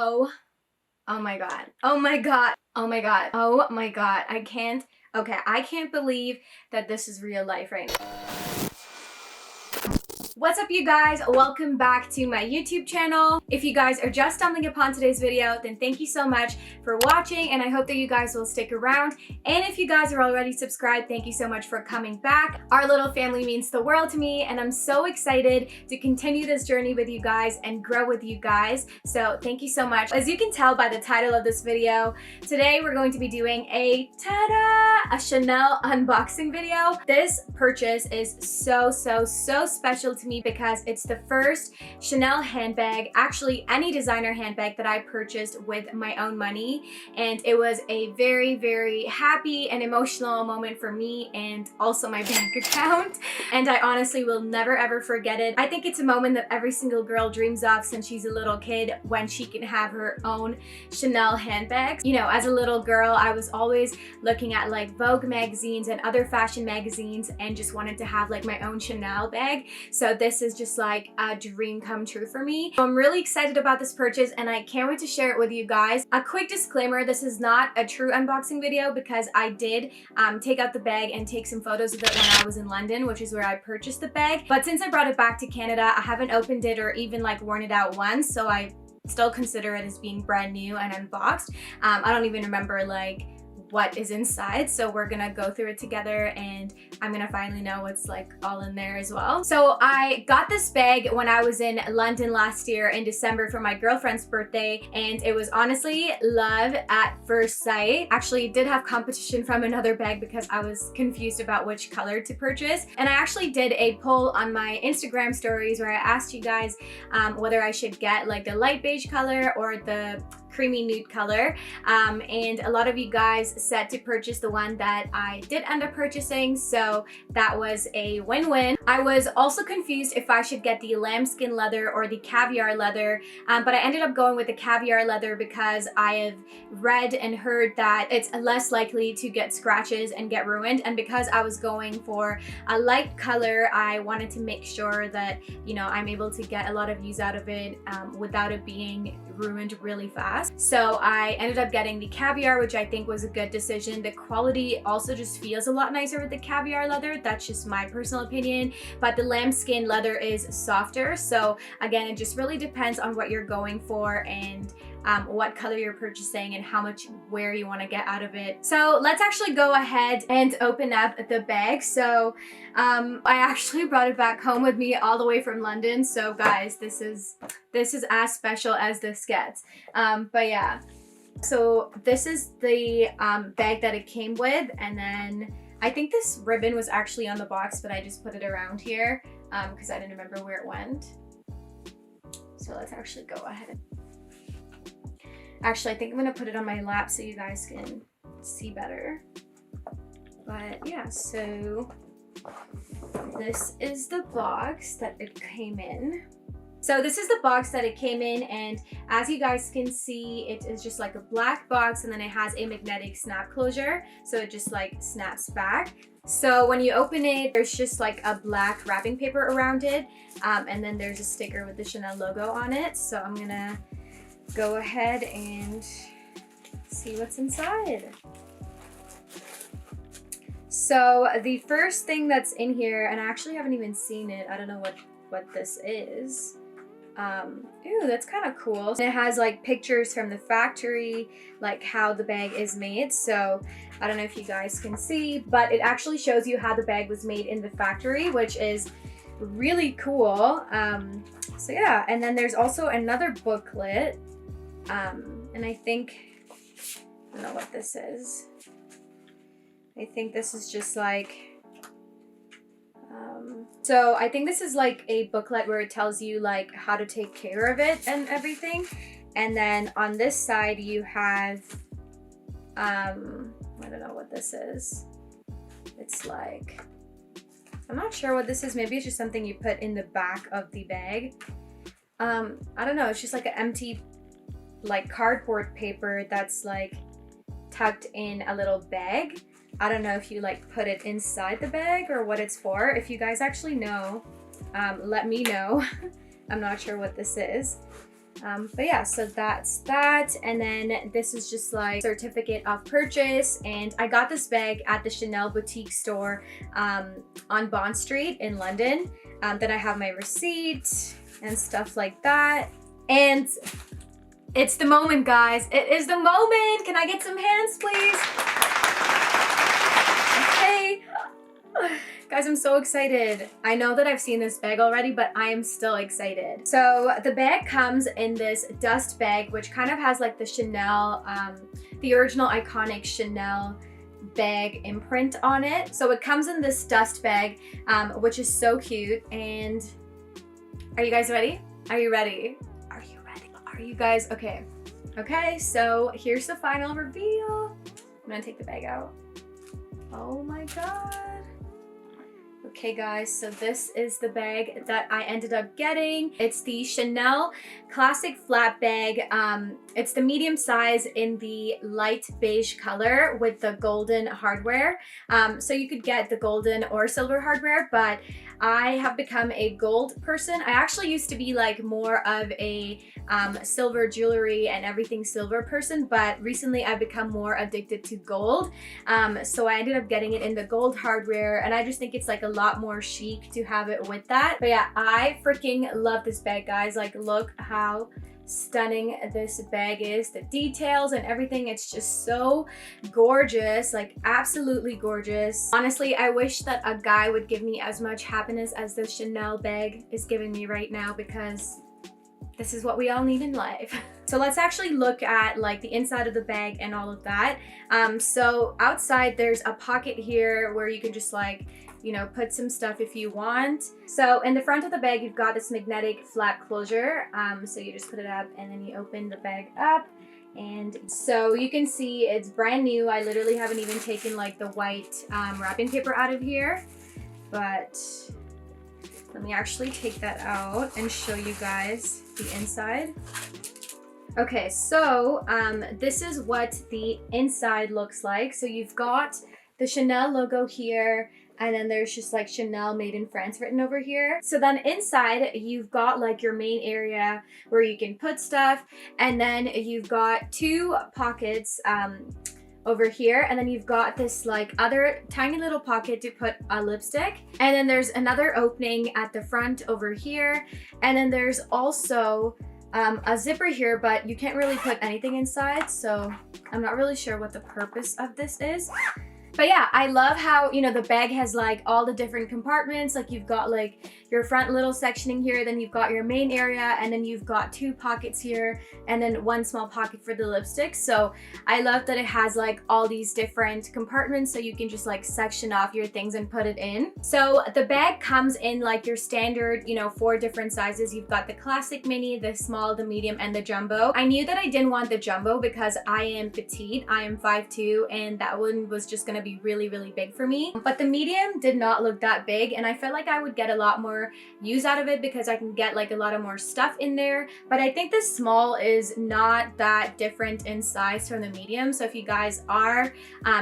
Oh, oh my God. Oh my God. Oh my God. Oh my God. I can't believe that this is real life right now. What's up, you guys? Welcome back to my YouTube channel. If you guys are just stumbling upon today's video, then thank you so much for watching, and I hope that you guys will stick around. And if you guys are already subscribed, thank you so much for coming back. Our little family means the world to me, and I'm so excited to continue this journey with you guys and grow with you guys. So thank you so much. As you can tell by the title of this video, today we're going to be doing a Chanel unboxing video. This purchase is so special to me because it's the first Chanel handbag, actually any designer handbag, that I purchased with my own money, and it was a very happy and emotional moment for me and also my bank account, and I honestly will never ever forget it. I think it's a moment that every single girl dreams of since she's a little kid, when she can have her own Chanel handbags. You know, as a little girl, I was always looking at like Vogue magazines and other fashion magazines and just wanted to have like my own Chanel bag. So this is just like a dream come true for me. So I'm really excited about this purchase and I can't wait to share it with you guys. A quick disclaimer, this is not a true unboxing video because I did take out the bag and take some photos of it when I was in London, which is where I purchased the bag. But since I brought it back to Canada, I haven't opened it or even like worn it out once, so I still consider it as being brand new and unboxed. I don't even remember like what is inside, so we're gonna go through it together and I'm gonna finally know what's like all in there as well. So I got this bag when I was in London last year in December for my girlfriend's birthday, and it was honestly love at first sight. Actually, it did have competition from another bag because I was confused about which color to purchase, and I actually did a poll on my Instagram stories where I asked you guys whether I should get like the light beige color or the creamy nude color, and a lot of you guys said to purchase the one that I did end up purchasing, so that was a win-win. I was also confused if I should get the lambskin leather or the caviar leather, but I ended up going with the caviar leather because I have read and heard that it's less likely to get scratches and get ruined, and because I was going for a light color, I wanted to make sure that, you know, I'm able to get a lot of use out of it without it being ruined really fast. So I ended up getting the caviar, which I think was a good decision. The quality also just feels a lot nicer with the caviar leather. That's just my personal opinion, but the lambskin leather is softer. So again, it just really depends on what you're going for and what color you're purchasing and how much wear you want to get out of it. So let's actually go ahead and open up the bag. So I actually brought it back home with me all the way from London. So guys, this is as special as this gets. But yeah, so this is the bag that it came with, and then I think this ribbon was actually on the box, but I just put it around here because I didn't remember where it went. So let's actually go ahead. Actually, I think I'm gonna put it on my lap so you guys can see better. But yeah, so this is the box that it came in. So this is the box that it came in, and as you guys can see, it is just like a black box, and then it has a magnetic snap closure, so it just like snaps back. So when you open it, there's just like a black wrapping paper around it, and then there's a sticker with the Chanel logo on it. So I'm gonna go ahead and see what's inside. So the first thing that's in here, and I actually haven't even seen it, I don't know what this is. Ooh, that's kind of cool. It has like pictures from the factory, like how the bag is made. So I don't know if you guys can see, but it actually shows you how the bag was made in the factory, which is really cool. So yeah, and then there's also another booklet. And I don't know what this is. I think this is just like, so I think this is like a booklet where it tells you like how to take care of it and everything. And then on this side you have, I don't know what this is. It's like, I'm not sure what this is. Maybe it's just something you put in the back of the bag. I don't know. It's just like an empty like cardboard paper that's like tucked in a little bag. I don't know if you like put it inside the bag or what it's for. If you guys actually know, let me know. I'm not sure what this is. But yeah, so that's that. And then this is just like certificate of purchase. And I got this bag at the Chanel boutique store on Bond Street in London. Then I have my receipt and stuff like that. And it's the moment, guys. It is the moment. Can I get some hands, please? Okay. Guys, I'm so excited. I know that I've seen this bag already, but I am still excited. So the bag comes in this dust bag, which kind of has like the Chanel, the original iconic Chanel bag imprint on it. So it comes in this dust bag, which is so cute. And are you guys ready? Are you ready? Are you ready? Are you guys? Okay. Okay, so here's the final reveal. I'm gonna take the bag out. Oh my God. Okay guys, so this is the bag that I ended up getting. It's the Chanel Classic Flat Bag. It's the medium size in the light beige color with the golden hardware. So you could get the golden or silver hardware, but I have become a gold person. I actually used to be like more of a silver jewelry and everything silver person, but recently I've become more addicted to gold. So I ended up getting it in the gold hardware, and I just think it's like a lot more chic to have it with that. But yeah, I freaking love this bag, guys. Like, look how stunning this bag is. The details and everything, it's just so gorgeous, like absolutely gorgeous. Honestly, I wish that a guy would give me as much happiness as the Chanel bag is giving me right now, because this is what we all need in life. So let's actually look at like the inside of the bag and all of that. So outside there's a pocket here where you can just like, you know, put some stuff if you want. So in the front of the bag, you've got this magnetic flat closure. So you just put it up and then you open the bag up. And so you can see it's brand new. I literally haven't even taken like the white wrapping paper out of here, but let me actually take that out and show you guys the inside. Okay, so this is what the inside looks like. So you've got the Chanel logo here, and then there's just like Chanel made in France written over here. So then inside you've got like your main area where you can put stuff, and then you've got two pockets over here, and then you've got this like other tiny little pocket to put a lipstick, and then there's another opening at the front over here, and then there's also a zipper here, but you can't really put anything inside, so I'm not really sure what the purpose of this is. But yeah, I love how, you know, the bag has like all the different compartments. Like you've got like your front little sectioning here, then you've got your main area, and then you've got two pockets here, and then one small pocket for the lipstick. So I love that it has like all these different compartments, so you can just like section off your things and put it in. So the bag comes in like your standard, you know, 4 different sizes. You've got the classic mini, the small, the medium, and the jumbo. I knew that I didn't want the jumbo because I am petite. I am 5'2", and that one was just gonna be really, really big for me. But the medium did not look that big, and I felt like I would get a lot more use out of it because I can get like a lot of more stuff in there. But I think the small is not that different in size from the medium. So if you guys are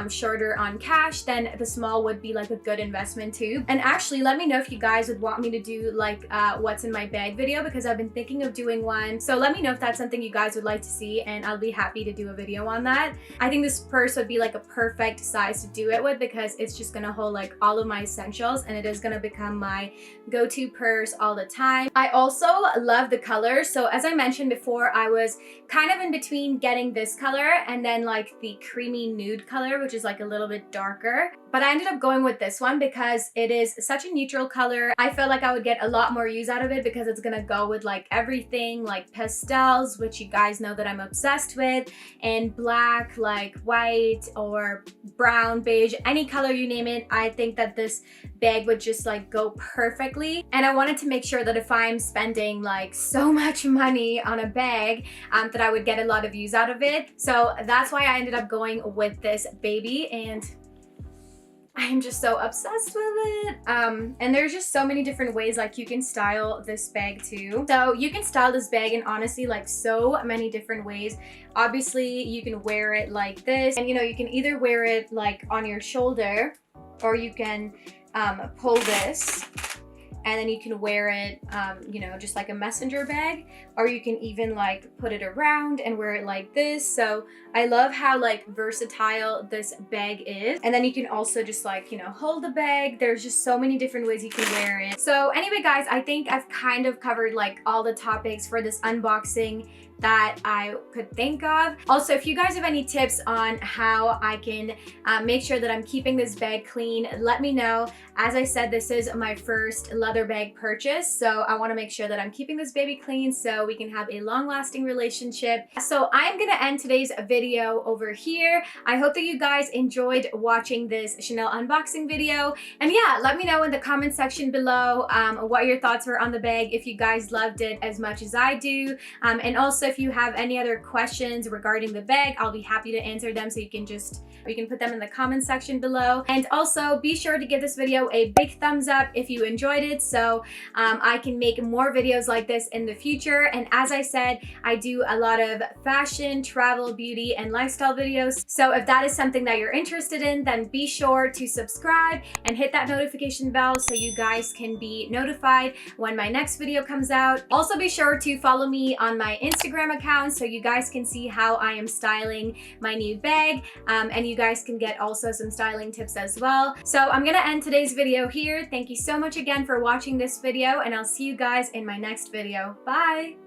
shorter on cash, then the small would be like a good investment too. And actually, let me know if you guys would want me to do like what's in my bag video, because I've been thinking of doing one. So let me know if that's something you guys would like to see, and I'll be happy to do a video on that. I think this purse would be like a perfect size to do it with, because it's just gonna hold like all of my essentials, and it is gonna become my go-to purse all the time. I also love the color. So as I mentioned before, I was kind of in between getting this color and then like the creamy nude color, which is like a little bit darker. But I ended up going with this one because it is such a neutral color. I felt like I would get a lot more use out of it because it's gonna go with like everything, like pastels, which you guys know that I'm obsessed with, and black, like white or brown, beige, any color you name it. I think that this bag would just like go perfectly. And I wanted to make sure that if I'm spending like so much money on a bag, that I would get a lot of use out of it. So that's why I ended up going with this baby, and I am just so obsessed with it. And there's just so many different ways like you can style this bag too. So you can style this bag in honestly like so many different ways. Obviously you can wear it like this, and you know, you can either wear it like on your shoulder, or you can pull this, and then you can wear it, you know, just like a messenger bag, or you can even like put it around and wear it like this. So I love how like versatile this bag is. And then you can also just like, you know, hold the bag. There's just so many different ways you can wear it. So anyway, guys, I think I've kind of covered like all the topics for this unboxing that I could think of. Also, if you guys have any tips on how I can make sure that I'm keeping this bag clean, let me know. As I said, this is my first leather bag purchase, so I want to make sure that I'm keeping this baby clean so we can have a long-lasting relationship. So I'm gonna end today's video over here. I hope that you guys enjoyed watching this Chanel unboxing video, and yeah, let me know in the comment section below what your thoughts were on the bag, if you guys loved it as much as I do, and also if you have any other questions regarding the bag, I'll be happy to answer them, so you can put them in the comment section below. And also be sure to give this video a big thumbs up if you enjoyed it, so I can make more videos like this in the future. And as I said, I do a lot of fashion, travel, beauty, and lifestyle videos, so if that is something that you're interested in, then be sure to subscribe and hit that notification bell so you guys can be notified when my next video comes out. Also be sure to follow me on my Instagram account so you guys can see how I am styling my new bag, and you guys can get also some styling tips as well. So I'm gonna end today's video here. Thank you so much again for watching this video, and I'll see you guys in my next video. Bye!